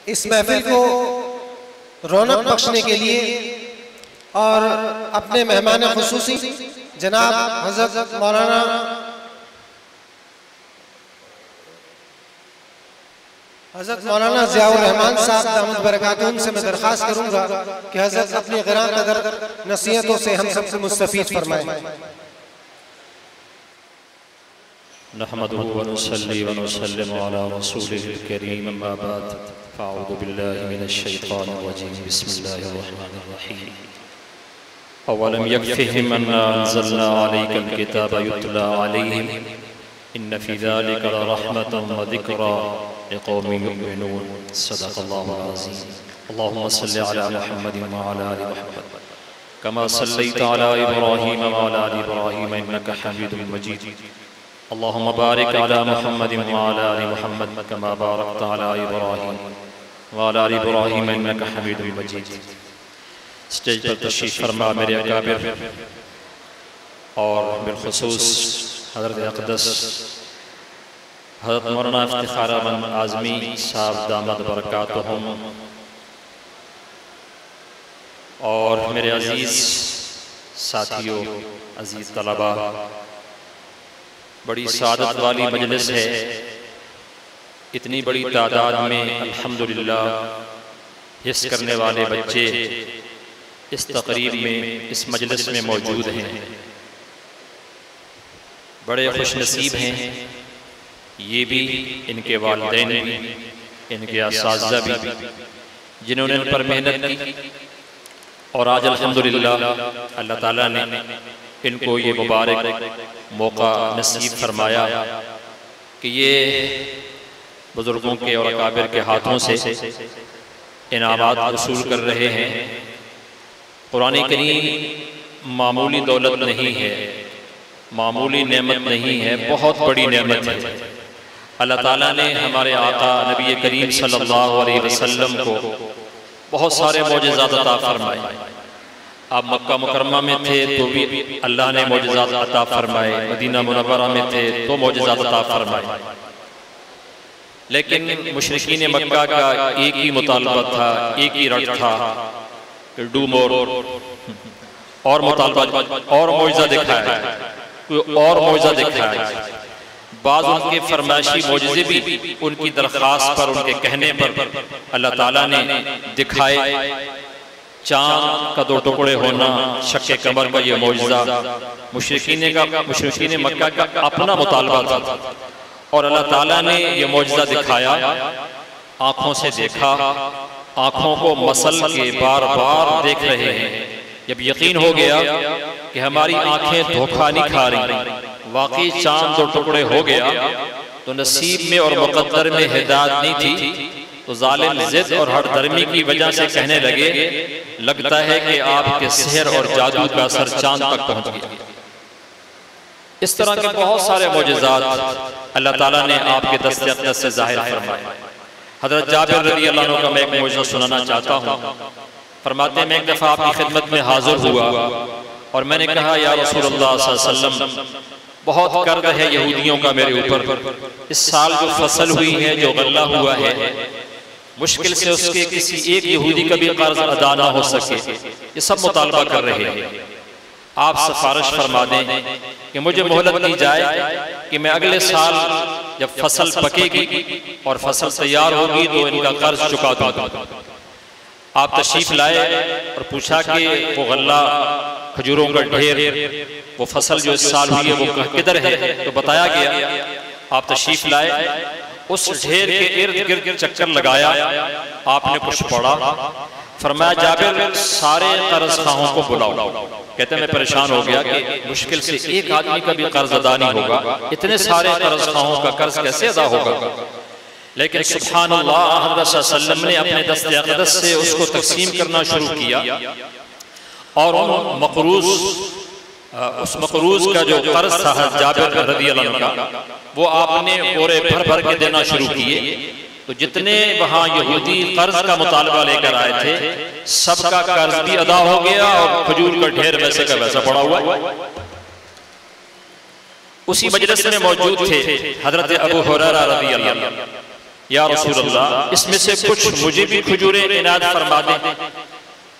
इस महफिल को रौनक बख्शने के लिए और अपने मेहमान खुसूसी जनाब हज़रत मौलाना ज़ियाउर रहमान साहब दामद बरकातुहू से मैं दरख्वास्त करूंगा कि हज़रत अपनी ग़िरान कदर नसीहतों से हम सबसे मुस्तफ़ीद फरमाएं। नहमदुहु व नुसल्ली व नुसल्लिमु अला रसूलिहिल करीम, अम्मा बाद, फ़अऊज़ु बिल्लाहि मिनश शैतानिर रजीम, बिस्मिल्लाहिर रहमानिर रहीम। अवलम यकफ़िहिम अन्ना अंज़लना अलैकल किताब युतला अलैहिम इन्न फ़ी ज़ालिका लरहमतन व ज़िक्रा लिक़ौमिन युमिनून। सदक़ल्लाहुल अज़ीम। अल्लाहुम्मा सल्लि अला मुहम्मदिन व अला आलि मुहम्मद कमा सल्लैता अला इब्राहीम व अला आलि इब्राहीम इन्नका हमीदुम मजीद। अल्लाहुम्मा बारिक अला मुहम्मदिन व अला आलि मुहम्मद कमा बारकता अला इब्राहीम व अला आलि इब्राहीम इन्नका हमीदुम मजीद। स्टेज पर तशरीफ़ फरमा मेरे अकाबिर और बिलखुसूस हज़रत अक़दस हज़रत मौलाना इफ्तिखार अहमद आज़मी साहब दामद बरकातुहुम और मेरे अज़ीज़ साथियों, अज़ीज़ तलबा, बड़ी सादत वाली मजलिस है। इतनी बड़ी तादाद में अल्हम्दुलिल्लाह हिस्स करने वाले बच्चे इस तकरीब में, इस मजलिस में मौजूद हैं। बड़े खुशनसीब हैं ये भी, इनके वालिदैन भी, इनके असातिज़ा भी, जिन्होंने इन पर मेहनत की और आज अल्हम्दुलिल्लाह अल्लाह ताला ने इनको ये मुबारक मौका नसीब फरमाया कि ये बुज़ुर्गों के और अकाबिर के हाथों से इनामात वसूल कर रहे हैं। कुरान करीम मामूली दौलत नहीं है, मामूली नेमत नहीं है, बहुत बड़ी नेमत है। अल्लाह ताला ने हमारे आका नबी करीम सल्लल्लाहु अलैहि वसल्लम को बहुत सारे मौजिज़ात अता फरमाए। आप मक्का मुकर्रमा में थे तो भी अल्लाह ने मौजिज़ात अता फरमाए, मदीना मुनव्वरा में थे तो मौजिज़ात अता फरमाए। लेकिन मुशरिकीन मक्का का एक ही मुतालबा था, एक ही रट था, डू मोर, और मुतालबा और मौजिज़ा दिखाया, कोई और मौजिज़ा दिखाया। बाज़ उनके फरमाइशी मौजिज़े भी उनकी दरख्वास्त पर, उनके कहने पर अल्लाह ताला ने दिखाए। चाँद का दो टुकड़े होना, शक्के कमर का ये मौजिज़ा मुशरिकीन मक्का का अपना मुतालबा था और अल्लाह ताला ने ये मौजिज़ा दिखाया। आँखों से देखा, आँखों को मसल के बार बार देख रहे हैं। जब यकीन हो गया कि हमारी आँखें धोखा नहीं खा रही, वाकई चाँद दो टुकड़े हो गया, तो नसीब में और मुक़द्दर में हिदायत नहीं थी, तो जालिम ज़िद और हठधर्मी की वजह से कहने लगे, लगता है कि आपके सिहर और जादू का असर चाँद तक पहुँच गया। इस तरह के बहुत सारे मौजिज़ात अल्लाह ताला ने आपके दस्ते अक़दस से ज़ाहिर फरमाए। हज़रत जाबिर रज़ी अल्लाह अन्हु का मैं एक मौजिज़ा सुनाना चाहता हूँ। फरमाते हैं, मैं एक दफ़ा आपकी खिदमत में हाजिर हुआ और मैंने कहा, या रसूलल्लाह सल्लल्लाहु अलैहि वसल्लम, बहुत कर्ज है यहूदियों का मेरे ऊपर। इस साल जो फसल हुई है, जो गल्ला हुआ है, मुश्किल से उसके किसी एक यहूदी का भी कर्ज अदा ना हो सके। ये सब मुतालबा कर रहे हैं। आप सिफारिश फरमा दें कि मुझे मोहलत दी जाए कि मैं अगले साल जब फसल पकेगी और फसल तैयार होगी तो इनका कर्ज चुका दूंगा। आप तशरीफ लाए और पूछा कि वो गल्ला, खजूरों का ढेर, वो फसल जो इस साल हुई है वो किधर है? तो बताया गया। आप तशरीफ लाए, उस ढेर के इर्द गिर्द चक्कर लगाया, आपने कुछ पढ़ा, फरमाया, जाबिर सारे कर्ज खाहों को बुलाओ। कहते मैं परेशान हो गया कि मुश्किल से एक आदमी का भी कर्ज अदा नहीं होगा, इतने सारे कर्ज खाहों का कर्ज कैसे अदा होगा? लेकिन सुब्हानअल्लाह, हज़रत सल्लल्लाहु अलैहि वसल्लम ने अपने दस्ते अक़दस से उसको तक़सीम करना शुरू किया और उस मक़रूज़ का जो कर्ज था जाबिर रज़ी अल्लाह अन्हु का, वो आपने बोरे भर भर के देना शुरू किए। तो जितने वहाँ यहूदी कर्ज का मुतालबा लेकर आए थे, सबका कर्ज भी अदा हो गया और खजूर का ढेर वैसे का वैसा पड़ा हुआ। उसी मजलिस में मौजूद थे हज़रत अबू हुरैरा रज़ी अल्लाह अन्हु। या रसूलल्लाह, इसमें से कुछ मुझे भी खजूरें इनायत फरमा दें।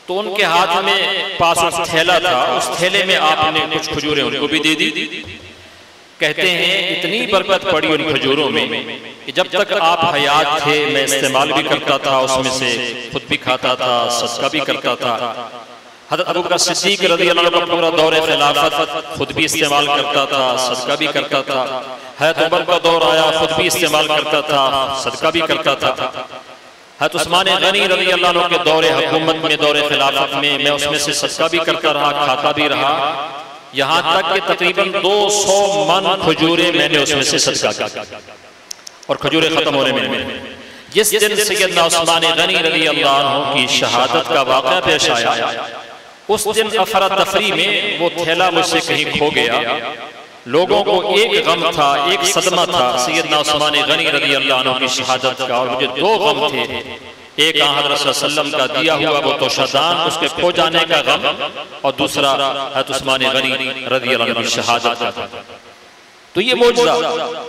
तो उनके हाथ में पास उस थैला था, उस थैले में आपने कुछ खजूरें उनको भी दे दी। कहते हैं इतनी बरकत पड़ी उन खजूरों में कि जब तक आप हयात थे मैं इस्तेमाल भी करता था, उसमें से खुद भी खाता था, सदका भी करता था। हज़रत अबू बकर सिद्दीक़ रज़ियल्लाहु अन्हु का पूरा दौर खिलाफत खुद भी इस्तेमाल करता था, सदका भी करता था। हज़रत उमर का दौर आया, खुद भी इस्तेमाल करता था, सदका भी करता था। हज़रत उस्मान गनी रज़ियल्लाहु अन्हु के दौरे हुकूमत में, दौरे खिलाफत में मैं उसमें से सदका भी करता रहा, खाता भी रहा। यहाँ तक कि तकरीबन 200 मन खजूरें मैंने उसमें से सदका की और खजूरें खत्म होने में जिस दिन सैयदना उस्मान गनी रज़ियल्लाहु अन्हु की शहादत का वाक़या पेश आया, उस दिन अफरा तफरी में वो थैला मुझसे कहीं खो गया। लोगों को एक गम था, एक सदमा था सैयदना उस्मान गनी रज़ियल्लाहु अन्हु की शहादत का, और मुझे दो गम थे। एक हज़रत सल्लल्लाहु अलैहि वसल्लम का दिया हुआ वो तोशादान, उसके खो जाने का गम, और दूसरा हज़रत उस्मान गनी रज़ियल्लाहु अन्हु की शहादत का। तो ये मौजज़ा,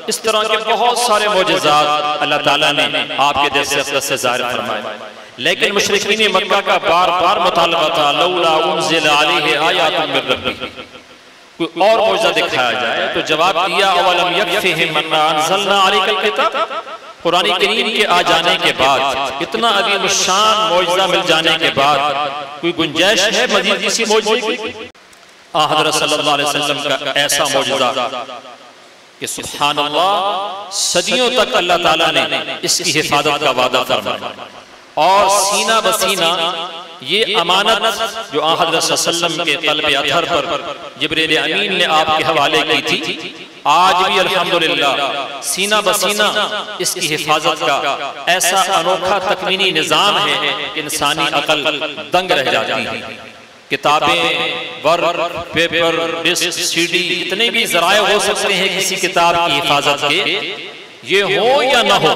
इस तरह के बहुत सारे मौजज़ात अल्लाह ताला ने आपके दस्तरस से ज़ाहिर फरमाए। लेकिन मुशरिकीन मक्का का बार बार मुतालबा था, लौला उनज़िला अलैहि आयातुम मिर रब्बिही, कोई और मौजज़ा दिखाया जाए। तो जवाब दिया अवलम यकफ़िहिम अन्ना अंज़लना अलैकल किताब, कुरान करीम के आ जाने के बाद, इतना अज़ीम शान मौजज़ा मिल जाने के बाद कोई गुंजाइश है मज़ीद किसी मौजज़े की? हज़रत सल्लल्लाहु अलैहि वसल्लम का ऐसा मौजज़ा कि सुभान अल्लाह, सदियों तक अल्लाह ताला ने इसकी हिफाजत का वादा फरमाया। और सीना बसीना ये अमानत जो हज़रत सल्लल्लाहु अलैहि वसल्लम के क़ल्ब अतहर पर जिब्रील अमीन ने आपके हवाले की थी, आज भी अल्हम्दुलिल्लाह सीना बसीना इसकी हिफाजत का ऐसा अनोखा तकवीनी निज़ाम है कि इंसानी अकल दंग रह जाती है। किताबें, वर्क, पेपर, डिस्क, सीडी, इतने भी ज़राए हो सकते हैं किसी किताब की हिफाजत के, ये हो या ना हो,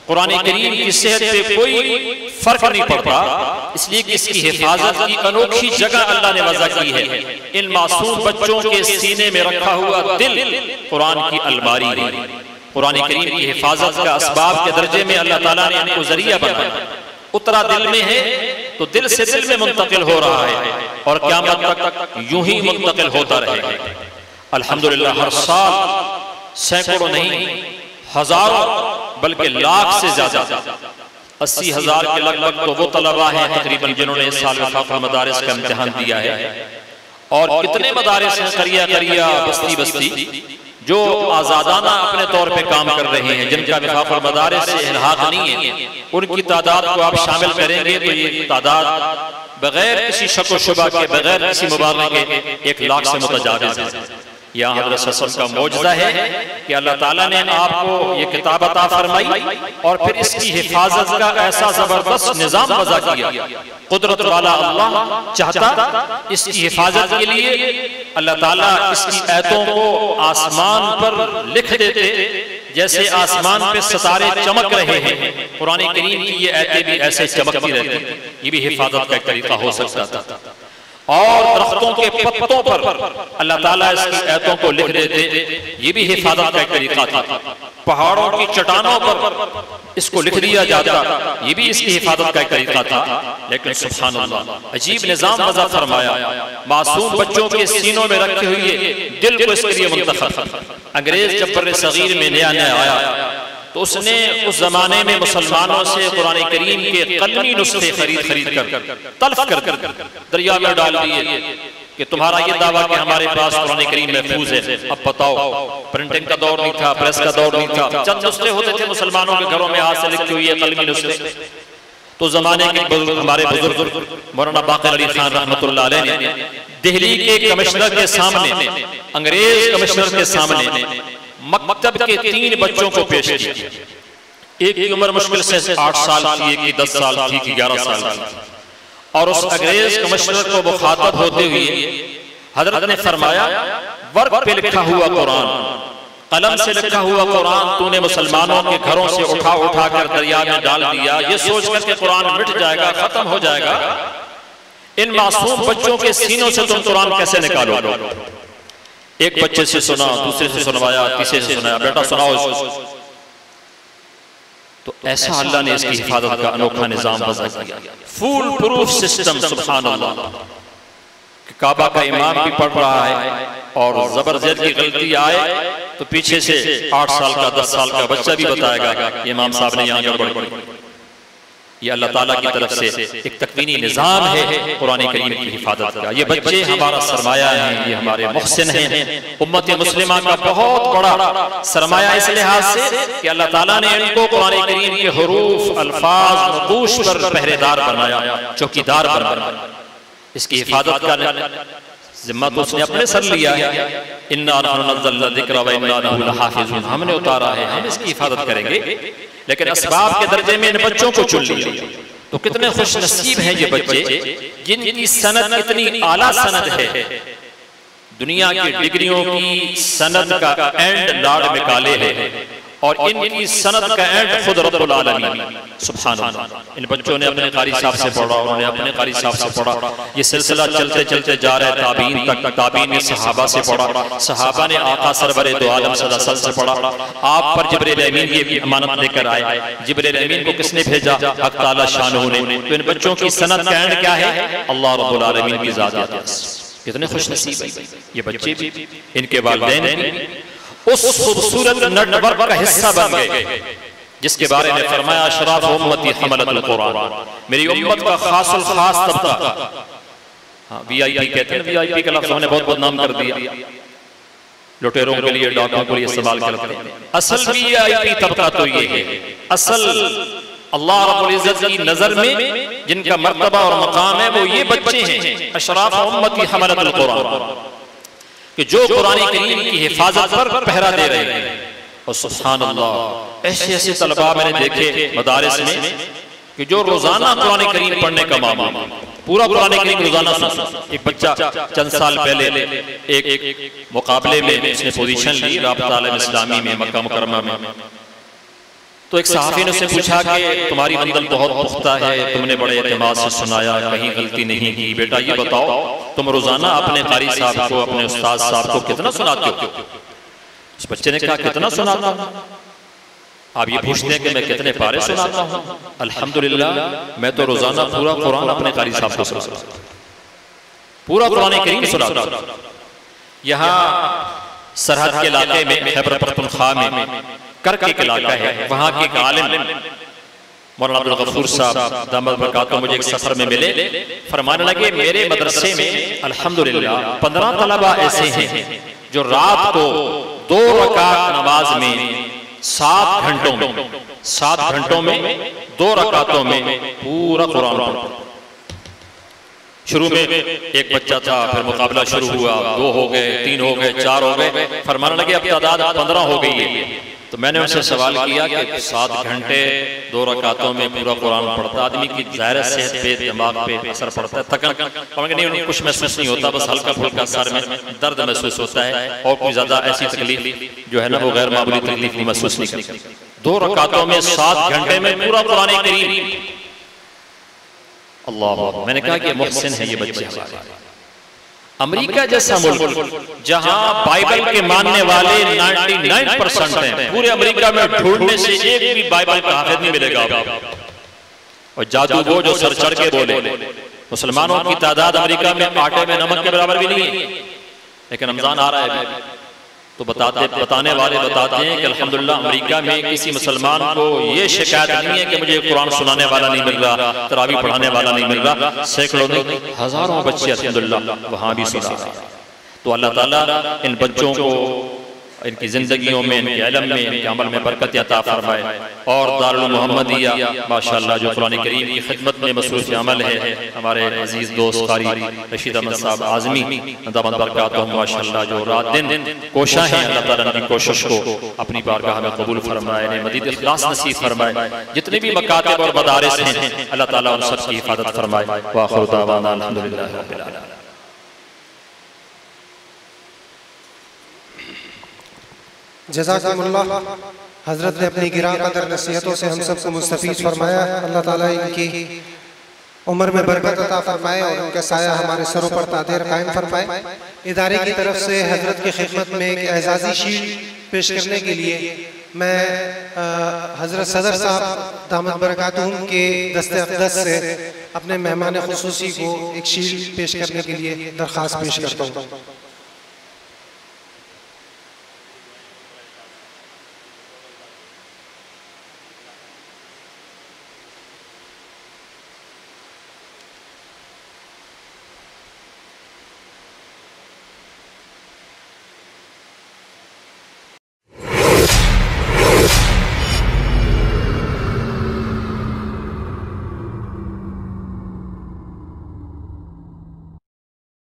कुरान करीम की सेहत पे कोई फर्क नहीं पड़ता, इसलिए कि इसकी हिफाजत की अनोखी जगह अल्लाह ने वज़ा की है। इन मासूम बच्चों के सीने में रखा हुआ दिल कुरान की अलमारी है। कुरान करीम की हिफाजत का असबाब के दर्जे में अल्लाह ताला ने इनको जरिया बनाया। उतरा दिल में है तो दिल से दिल में मुंतकिल हो रहा है और क़यामत तक यूं ही मुंतकिल होता रहेगा। अल्हम्दुलिल्लाह हर साल सैकड़ों नहीं हजारों बल्कि लाख से ज्यादा 80,000 के लगभग तो वो तलबा हैं तकरीबन जिन्होंने इस साल वफाक़ुल मदारिस का इम्तिहान दिया है। और कितने मदारिस हैं करिया करिया, बस्ती बस्ती, जो आज़ादाना अपने तौर पे काम कर रहे हैं, जिनका वफाक़ुल मदारिस से इल्हाक़ नहीं है। उनकी तादाद को आप शामिल करेंगे तो ये तादाद बगैर किसी शक व शुबा के, बगैर किसी मुबालगे के 1 लाख से मुतजाविज़ है। यहाँ हज़रत सल्लल्लाहु अलैहि वसल्लम का मौजज़ा है कि अल्लाह ताला ने आपको ये किताब अता फरमाई और फिर इसकी हिफाजत का ऐसा जबरदस्त निज़ाम वज़ा किया। कुदरत वाला अल्लाह चाहता इसकी हिफाजत के लिए अल्लाह ताला इसकी आयतों को आसमान पर लिख देते, जैसे आसमान पे सितारे चमक रहे हैं, कुरान करीम की ये आयतें भी ऐसे चमकती रहती। ये भी हिफाजत का एक तरीका हो सकता था। और दरख्तों के पत्तों पर अल्लाह ताला इसकी आयतों को लिख देते, ये भी हिफाजत का एक तरीका था। पहाड़ों की चट्टानों पर इसको लिख दिया जाता, ये भी इसकी हिफाजत का एक तरीका था। लेकिन सुभान अल्लाह, अजीब निज़ाम वज़ा फरमाया, मासूम बच्चों के सीनों में रखे हुए दिल को इसके लिए मुंतखब। अंग्रेज जब बर्रे सगीर में नया नया आया तो उसने उस जमाने में मुसलमानों से कुरान करीम के कलमी नुस्खे खरीद कर तल्फ कर दरिया में डाल दिए कि तुम्हारा ये दावा कि हमारे पास कुरान करीम महफूज है, अब बताओ। प्रिंटिंग का दौर नहीं था, प्रेस का दौर नहीं था, चंद नुस्खे होते थे मुसलमानों के घरों में हाथ से लिखे हुए कलमी नुस्खे। तो जमाने के हमारे बुजुर्ग मौलाना बाक़िर अली खान रहमतुल्लाह अलैह ने दिल्ली के कमिश्नर के सामने, अंग्रेज कमिश्नर के सामने मकतब के 3 बच्चों को पेश किया। एक की उम्र मुश्किल से 8 साल थी, एक की 10 साल थी, एक की 11 साल थी। और उस अंग्रेज कमिश्नर को मुखातब होते हुए हजरत ने फरमाया, वर्क पे लिखा हुआ कुरान, कलम से लिखा हुआ कुरान तूने मुसलमानों के घरों से उठा उठा कर दरिया में डाल दिया, ये सोचकर के कुरान मिट जाएगा, खत्म हो जाएगा। इन मासूम बच्चों के सीनों से तुम कुरान कैसे निकालो? एक बच्चे से सुना, दूसरे से सुनवाया, तीसरे से सुनाया, बेटा सुनाओ इसको। तो ऐसा अल्लाह ने इसकी हिफाजत का अनोखा निजाम वज़ा किया, फुल प्रूफ सिस्टम। सुभान अल्लाह, काबा का इमाम भी पढ़ रहा है और जबरदस्त की गलती आए तो पीछे से 8 साल का 10 साल का बच्चा भी बताएगा इमाम साहब ने यहाँ गड़बड़ की। ये अल्लाह ताला की तरफ से एक तकवीनी निजाम है कुरान करीम की हिफाजत का। ये बच्चे हमारा सरमाया हैं, ये हमारे मुहसिन हैं। उम्मत मुस्लिमा का बहुत बड़ा सरमाया इस लिहाज से कि अल्लाह ताला ने इनको कुरान करीम के हुरूफ, अल्फाज, नक़ूश पर पहरेदार बनाया, चौकीदार बनाया। इसकी हिफाजत का जिम्मा तो उसने अपने सर लिया है। इन्ना नज़्ज़लना ज़िक्रा व इन्ना लहू लहाफ़िज़ून, हमने उतारा है, हम इसकी हिफाजत करेंगे। लेकिन असबाब के दर्जे में इन बच्चों को चुन लिया। तो कितने खुश नसीब हैं ये बच्चे जिनकी सनद इतनी आला सनद है, दुनिया की डिग्रियों की सनद का एंड लॉर्ड मिकाले है और इनकी सनद का एंड खुद रब्बुल आलमीन। सुभान अल्लाह, इन बच्चों ने अपने कारी साहब से पढ़ा, उन्होंने अपने कारी साहब से पढ़ा। ये सिलसिला चलते चलते जा रहा है ताबीन तक, ताबीन ने सहाबा से पढ़ा, सहाबा ने आका सरवरे दो आलम सल्लल्लाहु अलैहि वसल्लम से पढ़ा। आप पर जिब्रील अमीन ये अमानत लेकर आए। जिब्रील अमीन को किसने भेजा? हक ताला शानहू ने। तो इन बच्चों की सनद का एंड क्या है? अल्लाह रब्बुल आलमीन की ज़ात। कितने खुश नसीब है ये बच्चे भी, इनके वालिदैन भी उस खूबसूरत नेटवर्क का हिस्सा बन गए जिसके बारे में फरमाया अशराफ उम्मती हमलतुल कुरान, मेरी उम्मत का खासुल खास तबका। हाँ, वीआईपी कहते हैं, वीआईपी का लफ्ज़ हमने बहुत बदनाम कर दिया, लुटेरों के लिए, डाकुओं के लिए इस्तेमाल करते हैं। असल वीआईपी तबका तो ये है, असल अल्लाह रब्बुल इज्जत की नजर में जिनका मर्तबा और मकाम है वो ये बच्चे हैं, अशराफ उम्मती हमलतुल कुरान, कि जो कुरान करीम की हिफाजत पर पहरा दे रहे हैं। और सुभान अल्लाह, ऐसे ऐसे तलबा मैंने देखे मदारिस में कि जो रोजाना कुरान करीम पढ़ने का मामला, पूरा कुरान करीम रोजाना सुनता। एक बच्चा चंद साल पहले एक मुकाबले में उसने पोजीशन ली राबता आलम इस्लामी में मक्का मुकर्रमा में। तो एक सहाफ़ी ने उससे पूछा कि तुम्हारी मंजिल बहुत पुख्ता है, तुमने बड़े एतमाद से सुनाया, कहीं गलती नहीं की। बेटा ये बताओ तुम रोजाना अपने कारी साहब को, अपने उस्ताद साहब को कितना सुनाते हो? उस बच्चे ने कहा कितना सुनाता हूं? आप ये पूछते हैं कि मैं कितने पारे सुनाता हूं? अल्हम्दुलिल्लाह, मैं तो रोजाना पूरा कुरान अपने कारी साहब को सुनाता हूं, पूरा कुरान करीम सुनाता हूं। यहाँ सरहद के इलाके में, खैबर पख्तूनख्वा में करके एक इलाका है, वहां के एक आलिम मौलाना अब्दुल गफूर साहब दामद बरकातुहू मुझे एक सफर में मिले। फरमाने लगे मेरे मदरसे में अल्हम्दुलिल्लाह 15 तलबा ऐसे हैं जो रात को 2 रकात नमाज में 7 घंटों में 2 रकातों में पूरा कुरान पढ़ते। शुरू में एक बच्चा था, फिर मुकाबला शुरू हुआ, 2 हो गए, 3 हो गए, 4 हो गए, फरमाने लगे अब तादाद 15 हो गई है। तो मैंने उनसे सवाल किया कि 7 घंटे 2 रकातों में पूरा कुरान पढ़ता आदमी की ज़ाहिर सेहत पे, दिमाग पे असर पड़ता है, थकन नहीं, उन्हें कुछ महसूस नहीं होता, बस हल्का फुल्का सर में दर्द महसूस होता है और कोई ज़्यादा ऐसी तकलीफ जो है ना वो गैर मामूली तकलीफ महसूस नहीं करती। 2 रकातों में 7 घंटे में पूरा कुरान करीम। अल्लाह, मैंने कहा कि मुहसिन है ये बच्चे हमारे। अमेरिका जैसा मुल्क जहां बाइबल के मानने वाले 99% हैं, पूरे अमेरिका में ढूंढने से एक भी बाइबल का हाफिज नहीं मिलेगा आपको। और जादू वो जो सर चढ़ के बोले, मुसलमानों की तादाद अमेरिका में आटे में नमक के बराबर भी नहीं है, लेकिन रमजान आ रहा है तो बताने वाले बताते हैं कि अल्हम्दुलिल्लाह अमेरिका में किसी मुसलमान को ये शिकायत नहीं है कि मुझे कुरान सुनाने वाला नहीं मिल रहा, तरावी पढ़ाने वाला नहीं मिल रहा। सैकड़ों नहीं, हजारों बच्चे अल्हम्दुलिल्लाह वहाँ भी सुना रहे हैं। तो अल्लाह ताला इन बच्चों को इनकी जिंदगियों में, इनके इल्म में, इनके अमल में बरकत अता फरमाए। और दारुल मोहम्मदिया माशाअल्लाह जो कुरान करीम की खिदमत में मसरूफ़ अमल है, हमारे अजीज़ दोस्त कारी रशीद अहमद साहब आज़मी दामद बरकातुहू माशाअल्लाह जो रात दिन कोशा हैं, अल्लाह ताला की कोशिश को अपनी बारगाह में कबूल फरमाए, ने मज़ीद इखलास नसीब फरमाए। जितने भी मकातिब और मदारिस हैं अल्लाह ताला उन सब की हिफाजत फरमाए। व आखिरु दावाना अल्हम्दुलिल्लाहि रब्बिल आलमीन। जज़ाकुमुल्लाह। हजरत ने अपनी गिरा कदर नसीहतों से हम सबको मुस्तफीज फरमाया। अल्लाह ताला इनकी उम्र में बरकत अता फरमाए और उनका साया हमारे सरों पर तादेर कायम फरमाए। इदारे की तरफ से हजरत की खिदमत में एक एजाज़ी शील्ड पेश करने के लिए मैं हज़रत सदर साहब दामद बरकातुहुम के दस्ते अक़दस से अपने मेहमान ख़ुसूसी को एक शील्ड पेश करने के लिए दरख्वास्त पेश करता हूँ।